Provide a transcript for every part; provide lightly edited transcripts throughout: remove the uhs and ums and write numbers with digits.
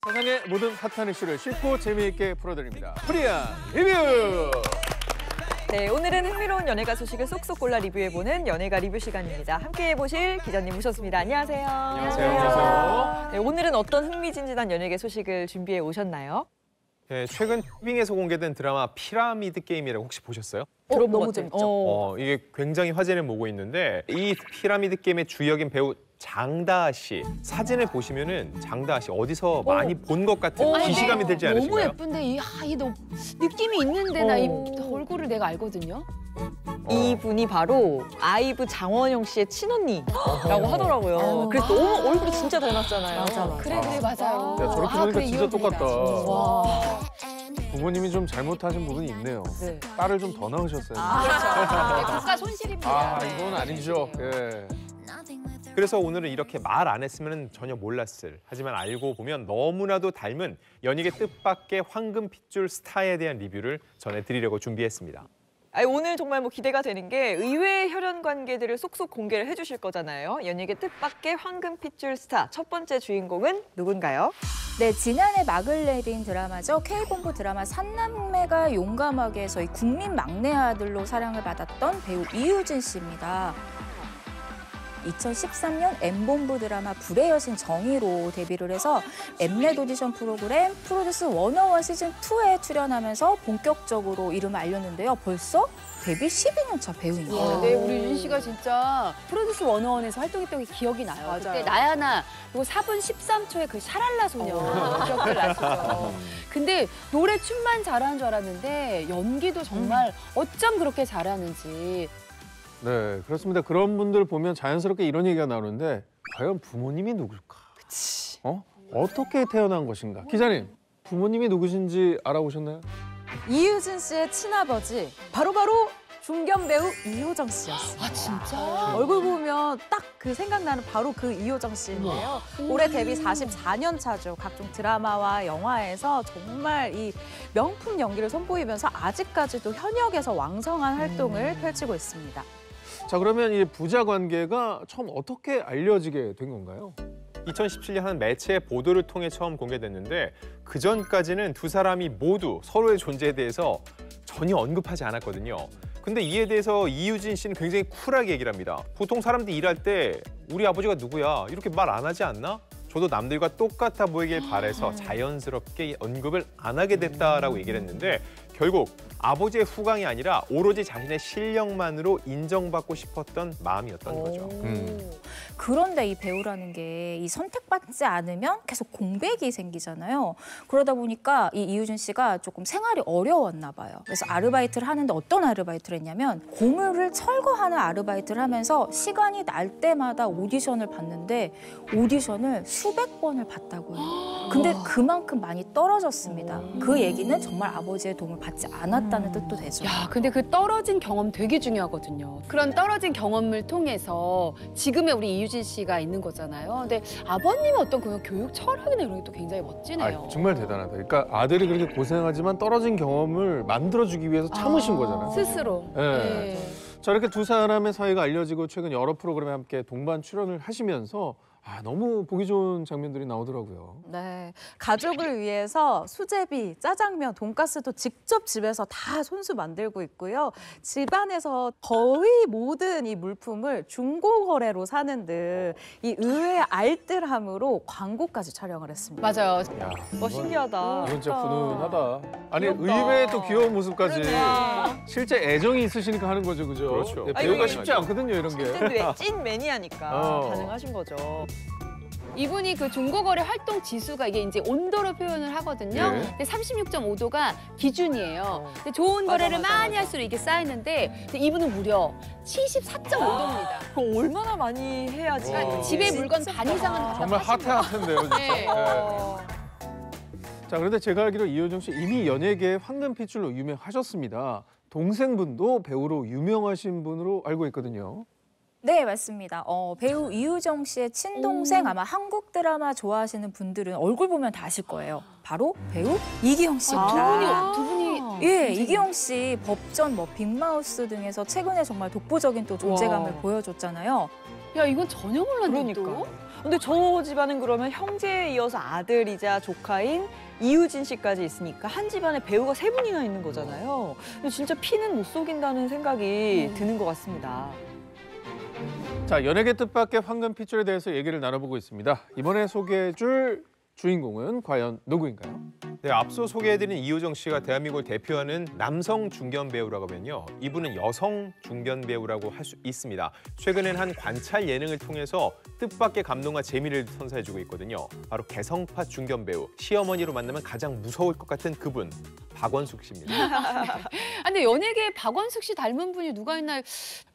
세상의 모든 핫한 이슈를 쉽고 재미있게 풀어드립니다. 프리한 리뷰! 네, 오늘은 흥미로운 연예가 소식을 쏙쏙 골라 리뷰해보는 연예가 리뷰 시간입니다. 함께해 보실 기자님 모셨습니다. 안녕하세요. 안녕하세요. 네, 오늘은 어떤 흥미진진한 연예계 소식을 준비해 오셨나요? 네, 최근 빙에서 공개된 드라마 피라미드 게임이라고 혹시 보셨어요? 너무 재밌죠. 이게 굉장히 화제를 모고 있는데 이 피라미드 게임의 주역인 배우 장다하 씨 사진을 보시면은 장다하 씨 어디서 많이 본 것 같은 기시감이 들지 않으신가요? 너무 예쁜데 이 느낌이 있는데 나 이 얼굴을 내가 알거든요. 이분이 바로 아이브 장원영 씨의 친언니라고 하더라고요. 그래서 너무 얼굴이 진짜 닮았잖아요. 맞아. 그래 맞아요. 야, 저렇게 보니까 그래, 진짜 이어폰이다, 똑같다. 진짜. 와. 부모님이 좀 잘못하신 부분이 있네요. 네. 딸을 좀 더 낳으셨어요. 그렇죠. 국가 손실입니다. 이건 아니죠. 예. 그래서 오늘은 이렇게 말 안 했으면 전혀 몰랐을 하지만 알고 보면 너무나도 닮은 연예계 뜻밖의 황금 핏줄 스타에 대한 리뷰를 전해드리려고 준비했습니다. 오늘 정말 기대가 되는 게 의외의 혈연 관계들을 쏙쏙 공개를 해주실 거잖아요. 연예계 뜻밖의 황금 핏줄 스타 첫 번째 주인공은 누군가요? 네, 지난해 막을 내린 드라마죠. K본부 드라마 산남매가 용감하게 해서 이 국민 막내 아들로 사랑을 받았던 배우 이유진 씨입니다. 2013년 M본부 드라마 불의 여신 정의로 데뷔를 해서 엠넷 오디션 프로그램 프로듀스 101 시즌2에 출연하면서 본격적으로 이름을 알렸는데요. 벌써 데뷔 12년 차 배우입니다. 네, 우리 윤 씨가 진짜 프로듀스 101에서 활동했던 게 기억이 나요. 맞아요. 그때 나야나 그리고 4분 13초의 그 샤랄라 소녀 기억들 나시죠? 근데 노래 춤만 잘하는 줄 알았는데 연기도 정말 어쩜 그렇게 잘하는지. 네, 그렇습니다. 그런 분들 보면 자연스럽게 이런 얘기가 나오는데 과연 부모님이 누굴까? 그치. 어떻게 태어난 것인가? 기자님, 부모님이 누구신지 알아보셨나요? 이유진 씨의 친아버지, 바로 중견 배우 이효정 씨였어요. 아, 진짜? 얼굴 보면 딱 그 생각나는 바로 그 이효정 씨인데요. 올해 데뷔 44년 차죠. 각종 드라마와 영화에서 정말 이 명품 연기를 선보이면서 아직까지도 현역에서 왕성한 활동을 펼치고 있습니다. 자, 그러면 이 부자 관계가 처음 어떻게 알려지게 된 건가요? 2017년 한 매체의 보도를 통해 처음 공개됐는데 그전까지는 두 사람이 모두 서로의 존재에 대해서 전혀 언급하지 않았거든요. 근데 이에 대해서 이유진 씨는 굉장히 쿨하게 얘기를 합니다. 보통 사람들이 일할 때 우리 아버지가 누구야? 이렇게 말 안 하지 않나? 저도 남들과 똑같아 보이길 바래서 자연스럽게 언급을 안 하게 됐다라고 얘기를 했는데 결국 아버지의 후광이 아니라 오로지 자신의 실력만으로 인정받고 싶었던 마음이었던 거죠. 그런데 이 배우라는 게 이 선택받지 않으면 계속 공백이 생기잖아요. 그러다 보니까 이 이유진 씨가 조금 생활이 어려웠나 봐요. 그래서 아르바이트를 하는데 어떤 아르바이트를 했냐면 고물을 철거하는 아르바이트를 하면서 시간이 날 때마다 오디션을 봤는데 오디션을 수백 번을 봤다고요. 근데 그만큼 많이 떨어졌습니다. 그 얘기는 정말 아버지의 도움을 받지 않았다는 뜻도 되죠. 야, 근데 그 떨어진 경험 되게 중요하거든요. 그런 떨어진 경험을 통해서 지금의 우리 이유진 씨가 있는 거잖아요. 근데 아버님의 어떤 그 교육 철학이나 이런 게 또 굉장히 멋지네요. 정말 대단하다. 그러니까 아들이 그렇게 고생하지만 떨어진 경험을 만들어주기 위해서 참으신 거잖아요. 스스로. 네. 네. 자, 이렇게 두 사람의 사이가 알려지고 최근 여러 프로그램에 함께 동반 출연을 하시면서 너무 보기 좋은 장면들이 나오더라고요. 네, 가족을 위해서 수제비, 짜장면, 돈가스도 직접 집에서 다 손수 만들고 있고요. 집안에서 거의 모든 이 물품을 중고 거래로 사는 듯 이 의외의 알뜰함으로 광고까지 촬영을 했습니다. 맞아요. 야, 신기하다. 이건 진짜 훈훈하다. 아니, 귀엽다. 의외의 또 귀여운 모습까지. 그러네. 실제 애정이 있으시니까 하는 거죠, 그죠? 그렇죠. 네, 배우가 이거 쉽지 않거든요, 이런 게. 찐 매니아니까 가능하신 거죠. 이분이 그 중고거래 활동 지수가 이게 이제 온도로 표현을 하거든요. 네. 근데 36.5도가 기준이에요. 근데 좋은 거래를 많이 할수록 이게 쌓이는데 이분은 무려 74.5도입니다. 그럼 얼마나 많이 해야지. 그러니까 집에 물건 반 이상은 갖다 정말 파신 핫한데요, 진짜. 네. 네. 자, 그런데 제가 알기로 이효정 씨 이미 연예계의 황금핏줄로 유명하셨습니다. 동생분도 배우로 유명하신 분으로 알고 있거든요. 네, 맞습니다. 배우 이유정 씨의 친동생 아마 한국 드라마 좋아하시는 분들은 얼굴 보면 다 아실 거예요. 바로 배우 이기영 씨입니다. 두 분이 예, 이기영 씨 법전, 빅마우스 등에서 최근에 정말 독보적인 또 존재감을 와. 보여줬잖아요. 야, 이건 전혀 몰랐네 또. 그러니까. 근데 저 집안은 그러면 형제에 이어서 아들이자 조카인 이유진 씨까지 있으니까 한 집안에 배우가 3분이나 있는 거잖아요. 근데 진짜 피는 못 속인다는 생각이 드는 것 같습니다. 자, 연예계 뜻밖의 황금 핏줄에 대해서 얘기를 나눠보고 있습니다. 이번에 소개해줄 주인공은 과연 누구인가요? 네, 앞서 소개해드린 이효정 씨가 대한민국을 대표하는 남성 중견 배우라고 하면요. 이분은 여성 중견 배우라고 할 수 있습니다. 최근엔 한 관찰 예능을 통해서 뜻밖의 감동과 재미를 선사해주고 있거든요. 바로 개성파 중견 배우, 시어머니로 만나면 가장 무서울 것 같은 그분, 박원숙 씨입니다. 근데 연예계에 박원숙 씨 닮은 분이 누가 있나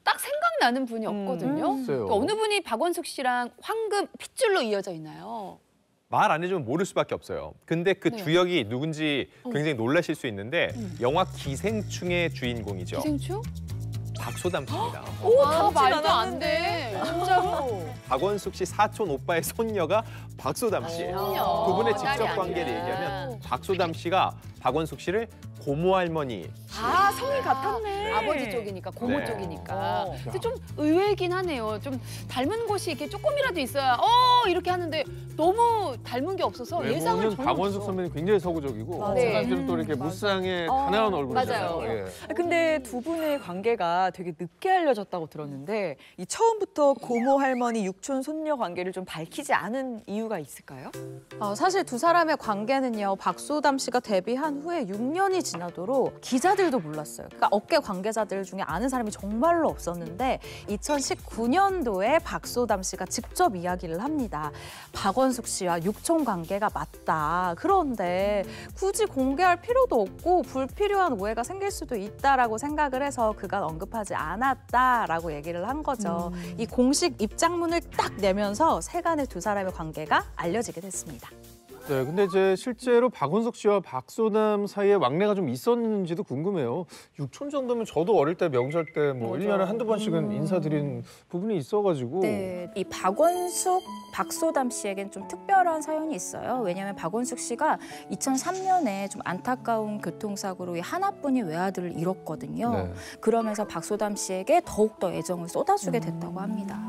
딱 생각나는 분이 없거든요. 글쎄요. 그러니까 어느 분이 박원숙 씨랑 황금 핏줄로 이어져 있나요? 말 안 해주면 모를 수밖에 없어요. 근데 그 네. 주역이 누군지 굉장히 놀라실 수 있는데 영화 기생충의 주인공이죠. 기생충? 박소담 씨입니다. 오, 말도 안 않았는데. 돼. 진짜로. 박원숙 씨 사촌 오빠의 손녀가 박소담 씨예요. 손녀. 두 분의 딸이 직접 아니라. 관계를 얘기하면 박소담 씨가 박원숙 씨를 고모 할머니, 아, 성이 같았네. 아버지 쪽이니까 고모 네. 쪽이니까. 어. 근데 좀 의외이긴 하네요. 좀 닮은 곳이 이렇게 조금이라도 있어야 이렇게 하는데 너무 닮은 게 없어서 예상을 외모는 전혀 박원숙 못했어. 선배님 굉장히 서구적이고 맞아요. 제가 또 이렇게 무쌍의 가난한 얼굴이잖아요. 맞아요. 예. 근데 두 분의 관계가 되게 늦게 알려졌다고 들었는데 이 처음부터 고모 할머니 육촌 손녀 관계를 좀 밝히지 않은 이유가 있을까요? 사실 두 사람의 관계는요, 박소담 씨가 데뷔한 후에 6년이 지나도록 기자들도 몰랐어요. 그러니까 업계 관계자들 중에 아는 사람이 정말로 없었는데 2019년도에 박소담 씨가 직접 이야기를 합니다. 박원숙 씨와 육촌 관계가 맞다. 그런데 굳이 공개할 필요도 없고 불필요한 오해가 생길 수도 있다라고 생각을 해서 그간 언급하지 않았다라고 얘기를 한 거죠. 이 공식 입장문을 딱 내면서 세간의 두 사람의 관계가 알려지게 됐습니다. 네, 근데 이제 실제로 박원숙 씨와 박소담 사이에 왕래가 좀 있었는지도 궁금해요. 육촌 정도면 저도 어릴 때 명절 때 뭐 1년에 한두 번씩은 인사드린 부분이 있어가지고. 네, 이 박원숙, 박소담 씨에겐 좀 특별한 사연이 있어요. 왜냐하면 박원숙 씨가 2003년에 좀 안타까운 교통사고로 이 하나뿐인 외아들을 잃었거든요. 네. 그러면서 박소담 씨에게 더욱더 애정을 쏟아주게 됐다고 합니다.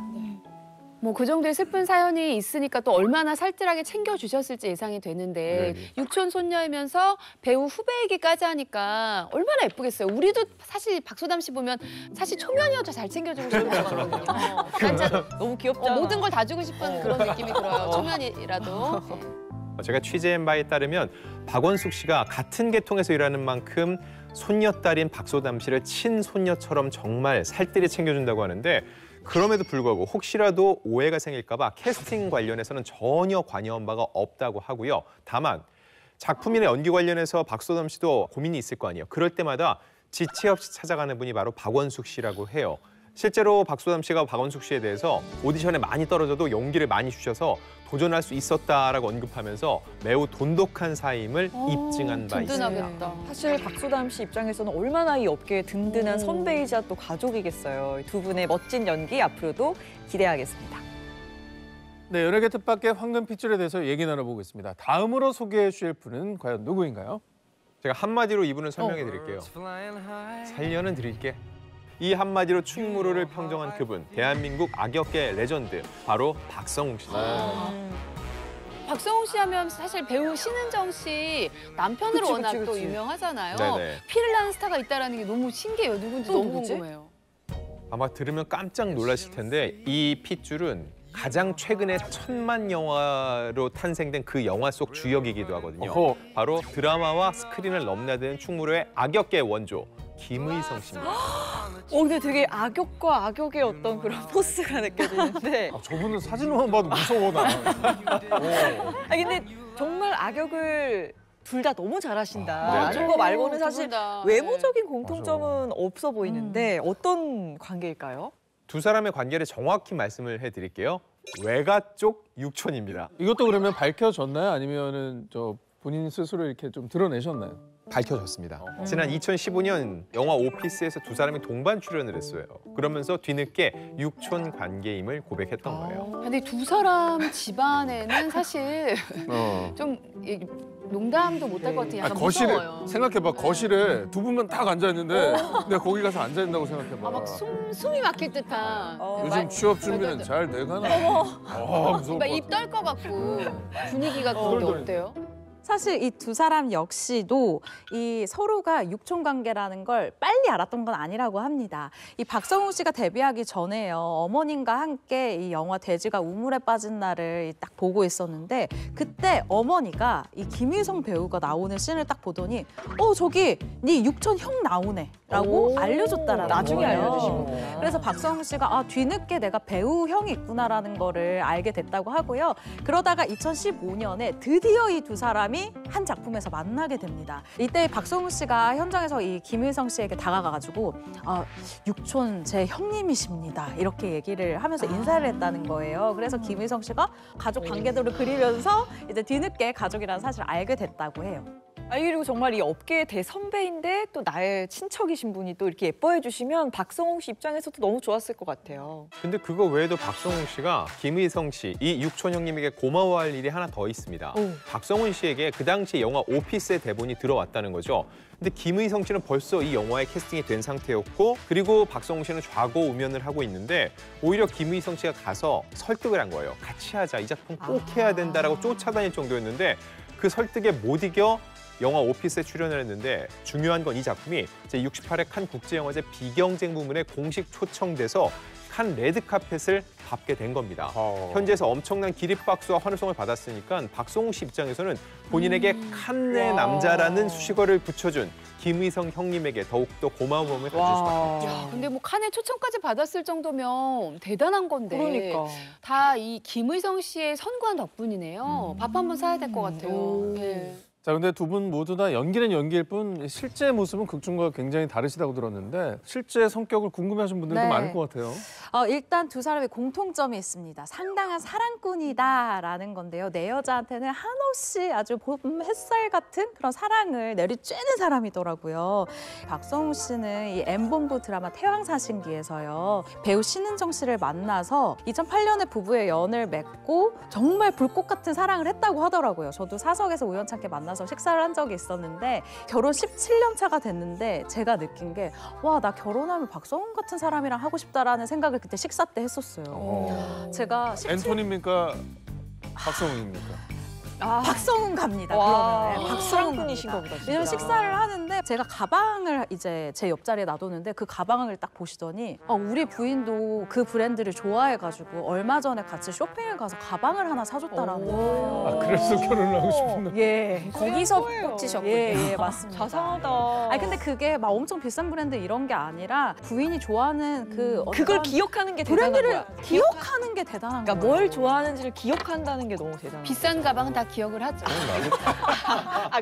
뭐 그 정도의 슬픈 사연이 있으니까 또 얼마나 살뜰하게 챙겨주셨을지 예상이 되는데 네. 육촌 손녀이면서 배우 후배이기까지 하니까 얼마나 예쁘겠어요. 우리도 사실 박소담 씨 보면 사실 초면이어도 잘 챙겨주고 싶은 것 같거든요. 진짜 너무 귀엽잖아. 모든 걸 다 주고 싶은 그런 느낌이 들어요. 초면이라도. 제가 취재한 바에 따르면 박원숙 씨가 같은 계통에서 일하는 만큼 손녀딸인 박소담 씨를 친손녀처럼 정말 살뜰히 챙겨준다고 하는데 그럼에도 불구하고 혹시라도 오해가 생길까 봐 캐스팅 관련해서는 전혀 관여한 바가 없다고 하고요. 다만 작품이나 연기 관련해서 박소담 씨도 고민이 있을 거 아니에요. 그럴 때마다 지체 없이 찾아가는 분이 바로 박원숙 씨라고 해요. 실제로 박소담 씨가 박원숙 씨에 대해서 오디션에 많이 떨어져도 용기를 많이 주셔서 도전할 수 있었다라고 언급하면서 매우 돈독한 사이임을 입증한 바 있습니다. 든든하겠다. 사실 박소담 씨 입장에서는 얼마나 이 업계에 든든한 선배이자 또 가족이겠어요. 두 분의 멋진 연기 앞으로도 기대하겠습니다. 네, 연예계 뜻밖의 황금 핏줄에 대해서 얘기 나눠보고 있습니다. 다음으로 소개해 주실 분은 과연 누구인가요? 제가 한마디로 이분을 설명해 드릴게요. 살려는 드릴게. 이 한마디로 충무로를 평정한 그분, 대한민국 악역계 레전드, 바로 박성웅 씨입니다. 박성웅 씨 하면 사실 배우 신은정 씨 남편으로 그치, 워낙 그치, 또 그치. 유명하잖아요. 네네. 피를 나는 스타가 있다는 게 너무 신기해요. 누군지 또 너무 누구지? 궁금해요. 아마 들으면 깜짝 놀라실 텐데 이 핏줄은 가장 최근에 1000만 영화로 탄생된 그 영화 속 주역이기도 하거든요. 어허. 바로 드라마와 스크린을 넘나드는 충무로의 악역계 원조 김의성 씨입니다. 근데 되게 악역과 악역의 어떤 그런 포스가 느껴지는데 저분은 사진만 봐도 무서워 나. 근데 정말 악역을 둘 다 너무 잘하신다. 네네. 아는 거 말고는 두 사실 분 다. 외모적인 공통점은 없어 보이는데 어떤 관계일까요? 두 사람의 관계를 정확히 말씀을 해드릴게요. 외가 쪽 육촌입니다. 이것도 그러면 밝혀졌나요? 아니면은 저 본인 스스로 이렇게 좀 드러내셨나요? 밝혀졌습니다. 지난 2015년 영화 오피스에서 두 사람이 동반 출연을 했어요. 그러면서 뒤늦게 육촌 관계임을 고백했던 거예요. 근데 두 사람 집안에는 사실 좀 농담도 못할 것 같아. 약간 거실에 무서워요. 생각해봐. 거실에 두 분만 딱 앉아 있는데 내가 거기 가서 앉아 있다고 생각해봐. 막 숨이 막힐 듯한. 요즘 취업 준비는 잘 돼가나? 무서워. 막 입 떨 것 같고 분위기가 그런데 어때요? 사실 이 두 사람 역시도 이 서로가 육촌 관계라는 걸 빨리 알았던 건 아니라고 합니다. 이 박성웅 씨가 데뷔하기 전에요. 어머님과 함께 이 영화 돼지가 우물에 빠진 날을 딱 보고 있었는데 그때 어머니가 이 김유성 배우가 나오는 씬을 딱 보더니 저기 네 육촌 형 나오네 라고 알려줬다라는 나중에 거예요. 알려주신 거구나. 그래서 박성웅 씨가 뒤늦게 내가 배우 형이 있구나라는 거를 알게 됐다고 하고요. 그러다가 2015년에 드디어 이 두 사람이 한 작품에서 만나게 됩니다. 이때 박성웅 씨가 현장에서 이 김일성 씨에게 다가가가지고 육촌 제 형님이십니다. 이렇게 얘기를 하면서 인사를 했다는 거예요. 그래서 김일성 씨가 가족 관계도를 그리면서 이제 뒤늦게 가족이라는 사실을 알게 됐다고 해요. 그리고 정말 이 업계의 대선배인데 또 나의 친척이신 분이 또 이렇게 예뻐해 주시면 박성웅 씨 입장에서도 너무 좋았을 것 같아요. 근데 그거 외에도 박성웅 씨가 김의성 씨, 이 육촌 형님에게 고마워할 일이 하나 더 있습니다. 박성훈 씨에게 그 당시 영화 오피스의 대본이 들어왔다는 거죠. 근데 김의성 씨는 벌써 이 영화에 캐스팅이 된 상태였고 그리고 박성웅 씨는 좌고우면을 하고 있는데 오히려 김의성 씨가 가서 설득을 한 거예요. 같이 하자, 이 작품 꼭 해야 된다라고 쫓아다닐 정도였는데 그 설득에 못 이겨 영화 오피스에 출연을 했는데 중요한 건 이 작품이 제68회 칸 국제영화제 비경쟁 부문에 공식 초청돼서 칸 레드카펫을 밟게 된 겁니다. 현지에서 엄청난 기립박수와 환호성을 받았으니까 박성웅 씨 입장에서는 본인에게 칸내 남자라는 수식어를 붙여준 김의성 형님에게 더욱더 고마움을 가질 수밖에 없죠. 근데 뭐 칸에 초청까지 받았을 정도면 대단한 건데. 그러니까. 다 이 김의성 씨의 선구한 덕분이네요. 밥 한번 사야 될 것 같아요. 네. 자, 근데 두 분 모두 다 연기는 연기일 뿐 실제 모습은 극중과 굉장히 다르시다고 들었는데 실제 성격을 궁금해하시는 분들도 네. 많을 것 같아요. 일단 두 사람의 공통점이 있습니다. 상당한 사랑꾼이다라는 건데요. 내 여자한테는 한없이 아주 봄 햇살 같은 그런 사랑을 내리쬐는 사람이더라고요. 박성웅 씨는 이 M본부 드라마 태왕사신기에서요. 배우 신은정 씨를 만나서 2008년에 부부의 연을 맺고 정말 불꽃 같은 사랑을 했다고 하더라고요. 저도 사석에서 우연찮게 만나서 식사를 한 적이 있었는데 결혼 17년 차가 됐는데 제가 느낀 게 와, 나 결혼하면 박성웅 같은 사람이랑 하고 싶다라는 생각을 그때 식사 때 했었어요. 제가 앤토니입니까? 박성웅입니까? 박성웅 갑니다. 와, 그러면 박성웅 사랑꾼이신 갑니다. 거보다 진짜. 왜냐면 식사를 하는데 제가 가방을 이제 제 옆자리에 놔뒀는데 그 가방을 딱 보시더니 우리 부인도 그 브랜드를 좋아해가지고 얼마 전에 같이 쇼핑을 가서 가방을 하나 사줬다라는 거예요. 그래서 결혼을 하고 싶은데. 예. 거기서 거예요. 꽂히셨군요. 예, 맞습니다. 자상하다. 아니 근데 그게 막 엄청 비싼 브랜드 이런 게 아니라 부인이 좋아하는 그 어떤 그걸 기억하는 게 대단한 브랜드를 거야. 기억하는 게 대단한 그러니까 거예요. 뭘 좋아하는지를 기억한다는 게 너무 대단한 비싼 가방은 다 기억을 하죠.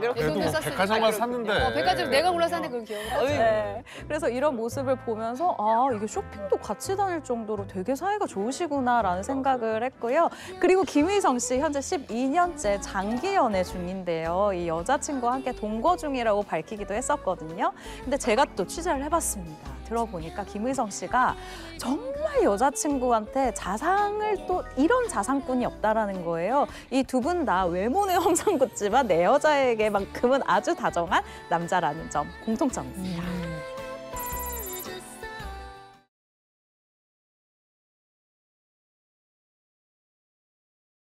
그렇게 돈을 그래도 썼으니까. 백화점만 샀는데. 백화점 내가 골라 샀는데 그걸 기억을 하죠. 네. 그래서 이런 모습을 보면서 이게 쇼핑도 같이 다닐 정도로 되게 사이가 좋으시구나라는 생각을 했고요. 그리고 김의성 씨 현재 12년째 장기 연애 중인데요. 이 여자친구와 함께 동거 중이라고 밝히기도 했었거든요. 근데 제가 또 취재를 해봤습니다. 들어보니까 김의성 씨가 정말 여자친구한테 자상을 또 이런 자상꾼이 없다라는 거예요. 이 두 분 다 외모는 험상궂지만 내 여자에게만큼은 아주 다정한 남자라는 점 공통점입니다.